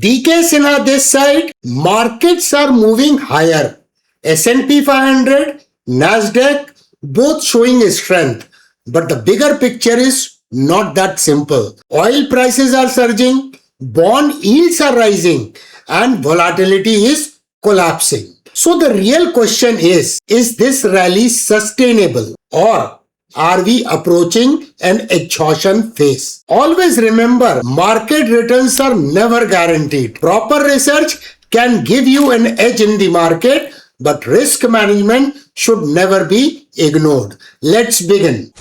DK Sinha this side, markets are moving higher. S&P 500, Nasdaq, both showing strength. But the bigger picture is not that simple. Oil prices are surging, bond yields are rising, and volatility is collapsing. So the real question is this rally sustainable, or are we approaching an exhaustion phase? Always remember, market returns are never guaranteed. Proper research can give you an edge in the market, but risk management should never be ignored. Let's begin.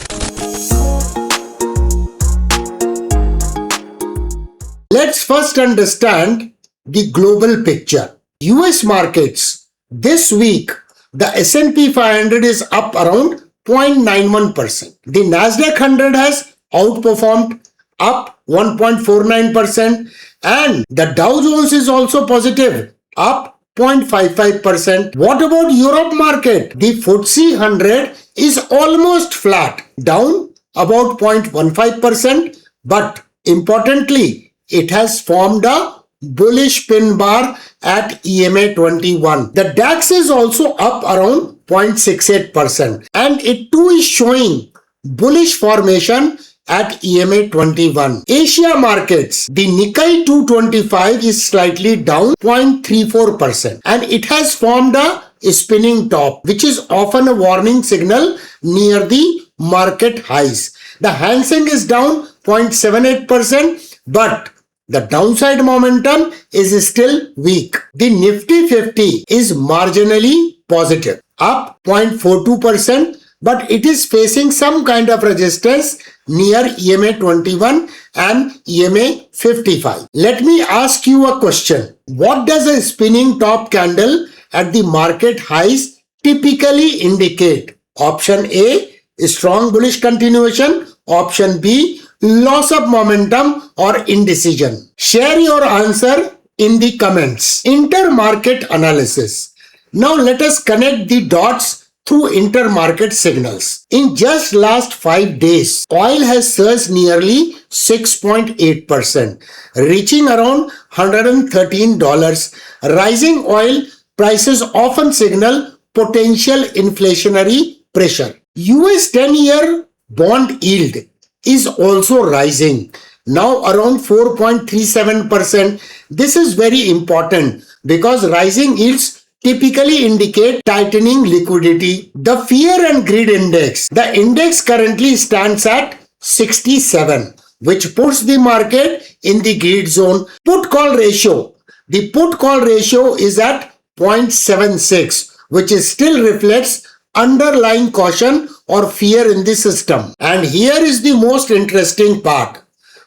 Let's first understand the global picture. US markets. This week, the S&P 500 is up around 0.91%. The Nasdaq 100 has outperformed, up 1.49%, and the Dow Jones is also positive, up 0.55%. What about Europe market? The FTSE 100 is almost flat, down about 0.15%, but importantly, it has formed a bullish pin bar at EMA 21. The DAX is also up around 0.68%, and it too is showing bullish formation at EMA 21. Asia markets, the Nikkei 225 is slightly down 0.34%, and it has formed a spinning top, which is often a warning signal near the market highs. The Hang Seng is down 0.78%, but the downside momentum is still weak. The Nifty 50 is marginally positive, up 0.42%, but it is facing some kind of resistance near EMA 21 and EMA 55. Let me ask you a question. What does a spinning top candle at the market highs typically indicate? Option A, strong bullish continuation. Option B, loss of momentum or indecision. Share your answer in the comments. Intermarket analysis. Now let us connect the dots through intermarket signals. In just last 5 days, oil has surged nearly 6.8%, reaching around $113. Rising oil prices often signal potential inflationary pressure. US 10-year bond yield is also rising, now around 4.37%. This is very important because rising yields typically indicate tightening liquidity. The fear and greed index, the index currently stands at 67, which puts the market in the greed zone. Put call ratio, the put call ratio is at 0.76, which still reflects underlying caution or fear in the system. And here is the most interesting part.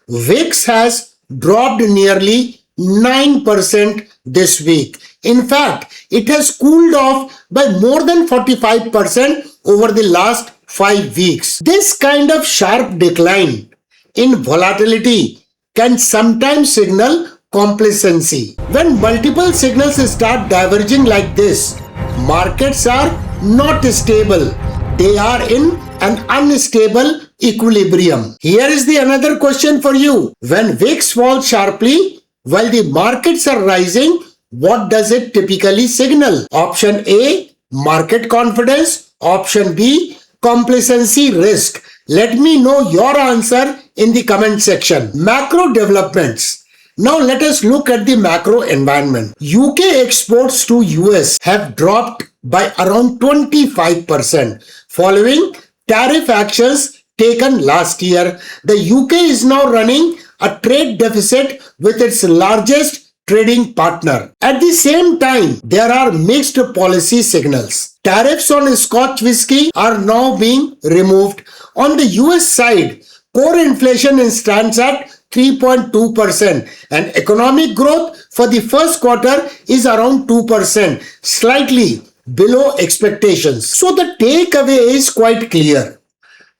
VIX has dropped nearly 9% this week. In fact, it has cooled off by more than 45% over the last 5 weeks. This kind of sharp decline in volatility can sometimes signal complacency. When multiple signals start diverging like this, markets are not stable. They are in an unstable equilibrium. Here is the another question for you. When VIX falls sharply while the markets are rising, what does it typically signal? Option A, market confidence. Option B, complacency risk. Let me know your answer in the comment section. Macro developments. Now let us look at the macro environment. UK exports to US have dropped by around 25% following tariff actions taken last year. The UK is now running a trade deficit with its largest trading partner. At the same time, there are mixed policy signals. Tariffs on Scotch whisky are now being removed. On the US side, core inflation stands at 3.2% and economic growth for the first quarter is around 2%, slightly below expectations. So the takeaway is quite clear.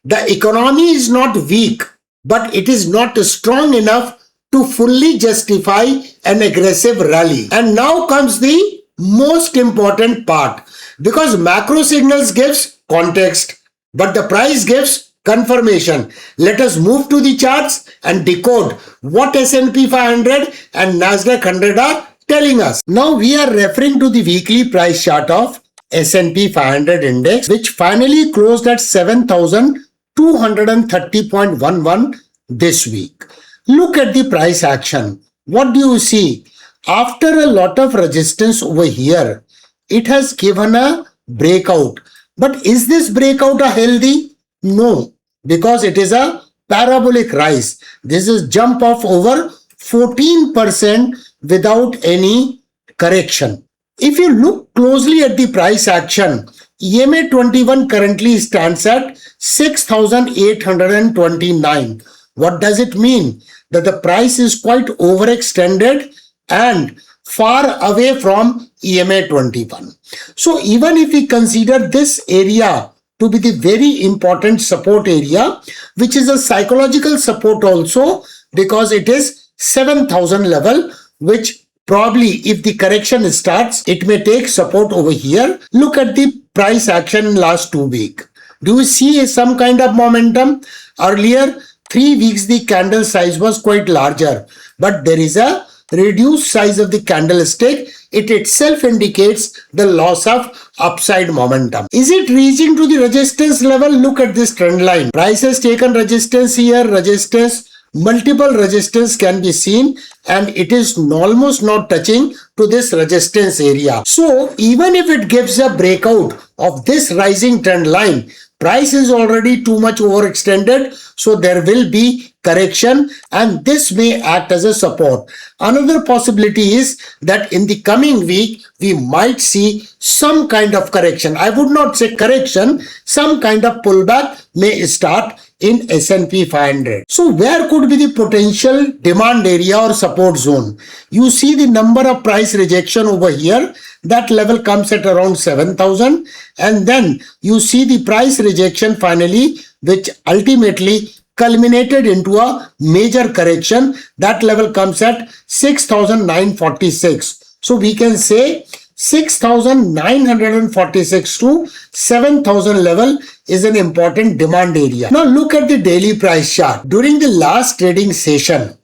The economy is not weak, but it is not strong enough to fully justify an aggressive rally. And now comes the most important part, because macro signals gives context, but the price gives confirmation. Let us move to the charts and decode what S&P 500 and Nasdaq 100 are telling us. Now we are referring to the weekly price chart of S&P 500 index, which finally closed at 7,230.11 this week. Look at the price action. What do you see? After a lot of resistance over here, it has given a breakout. But is this breakout a healthy? No, because it is a parabolic rise. This is jump of over 14% without any correction. If you look closely at the price action, EMA 21 currently stands at 6,829. What does it mean? That the price is quite overextended and far away from EMA 21. So even if we consider this area to be the very important support area, which is a psychological support also, because it is 7,000 level, which probably if the correction starts, it may take support over here. Look at the price action in last 2 weeks. Do you see some kind of momentum? Earlier 3 weeks the candle size was quite larger, but there is a reduced size of the candlestick. It itself indicates the loss of upside momentum. Is it reaching to the resistance level? Look at this trend line. Price has taken resistance here, resistance, multiple resistance can be seen, and it is almost not touching to this resistance area. So even if it gives a breakout of this rising trend line, price is already too much overextended, so there will be correction and this may act as a support. Another possibility is that in the coming week, we might see some kind of correction. I would not say correction, some kind of pullback may start in S&P 500. So where could be the potential demand area or support zone? You see the number of price rejection over here. That level comes at around 7,000, and then you see the price rejection finally, which ultimately culminated into a major correction. That level comes at 6,946. So we can say 6,946 to 7,000 level is an important demand area. Now look at the daily price chart. During the last trading session,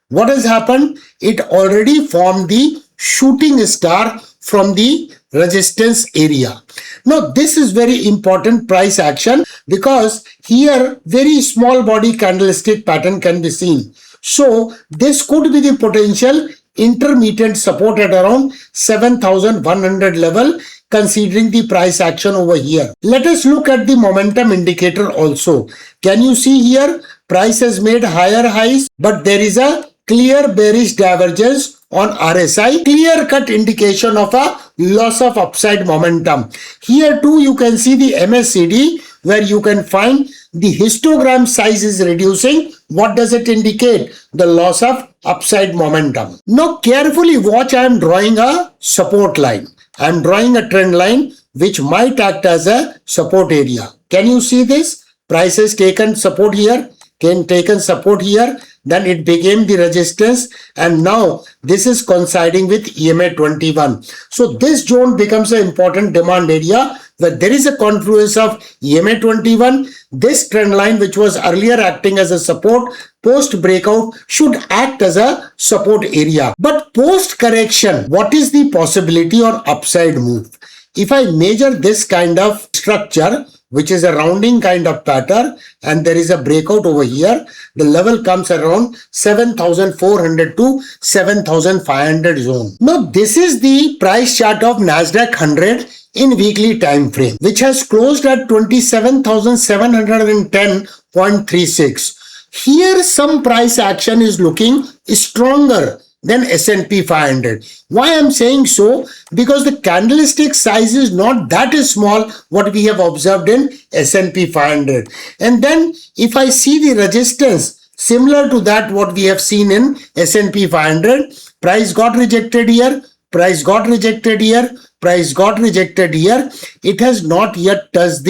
what has happened? It already formed the shooting star from the resistance area. Now this is very important price action because here very small body candlestick pattern can be seen. So this could be the potential intermittent support at around 7,100 level, considering the price action over here. Let us look at the momentum indicator also. Can you see here? Price has made higher highs, but there is a clear bearish divergence on RSI, clear cut indication of a loss of upside momentum. Here too you can see the MACD, where you can find the histogram size is reducing. What does it indicate? The loss of upside momentum. Now carefully watch, I am drawing a support line. I am drawing a trend line which might act as a support area. Can you see this? Price has taken support here, taken support here, then it became the resistance, and now this is coinciding with EMA 21. So this zone becomes an important demand area where there is a confluence of EMA 21. This trend line, which was earlier acting as a support, post breakout should act as a support area. But post correction, what is the possibility on upside move? If I measure this kind of structure, which is a rounding kind of pattern, and there is a breakout over here, the level comes around 7,400 to 7,500 zone. Now this is the price chart of Nasdaq 100 in weekly time frame, which has closed at 27,710.36. Here some price action is looking stronger than S&P 500. Why I am saying so? Because the candlestick size is not that small what we have observed in S&P 500. And then if I see the resistance similar to that what we have seen in S&P 500, price got rejected here, price got rejected here, price got rejected here. It has not yet touched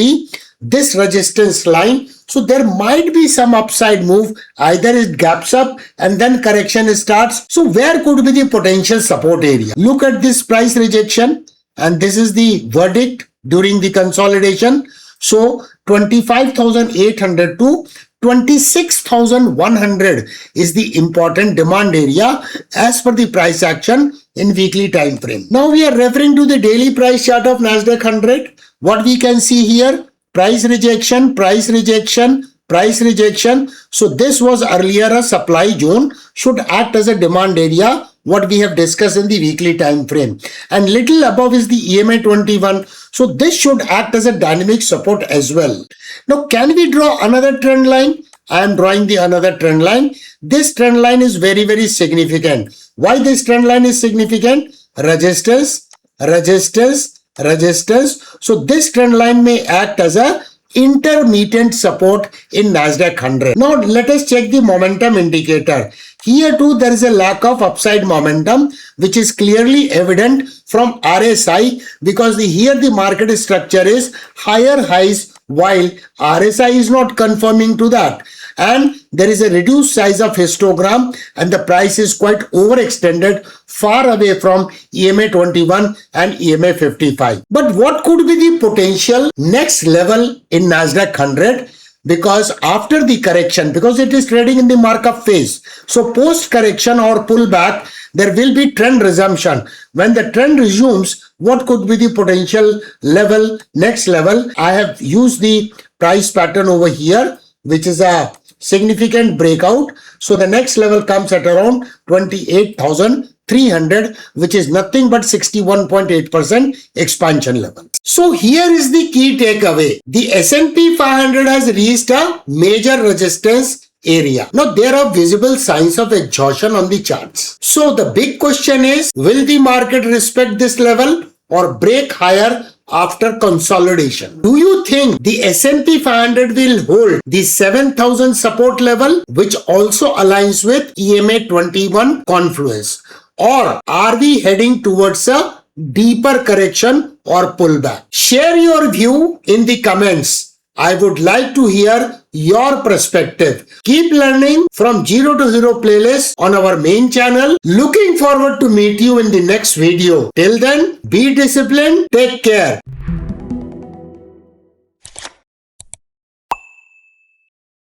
this resistance line. So there might be some upside move. Either it gaps up and then correction starts. So where could be the potential support area? Look at this price rejection, and this is the verdict during the consolidation. So 25,800 to 26,100 is the important demand area as per the price action in weekly time frame. Now we are referring to the daily price chart of Nasdaq 100. What we can see here, price rejection, price rejection, price rejection. So this was earlier a supply zone, should act as a demand area, what we have discussed in the weekly time frame. And little above is the EMA 21. So this should act as a dynamic support as well. Now can we draw another trend line? I am drawing the another trend line. This trend line is very significant. Why this trend line is significant? Resistors, resistors, resistors. So this trend line may act as a intermittent support in Nasdaq 100. Now let us check the momentum indicator. Here too there is a lack of upside momentum, which is clearly evident from RSI, because here the market structure is higher highs while RSI is not confirming to that. And there is a reduced size of histogram and the price is quite overextended far away from EMA 21 and EMA 55. But what could be the potential next level in Nasdaq 100? Because after the correction, because it is trading in the markup phase, so post correction or pullback, there will be trend resumption. When the trend resumes, what could be the potential level, next level? I have used the price pattern over here, which is a significant breakout. So the next level comes at around 28,300, which is nothing but 61.8% expansion level. So here is the key takeaway. The S&P 500 has reached a major resistance area. Now there are visible signs of exhaustion on the charts. So the big question is, will the market respect this level or break higher after consolidation? Do you think the S&P 500 will hold the 7,000 support level, which also aligns with EMA 21 confluence? Or are we heading towards a deeper correction or pullback? Share your view in the comments. I would like to hear your perspective. Keep learning from 0 to 0 playlist on our main channel. Looking forward to meet you in the next video. Till then, be disciplined. Take care.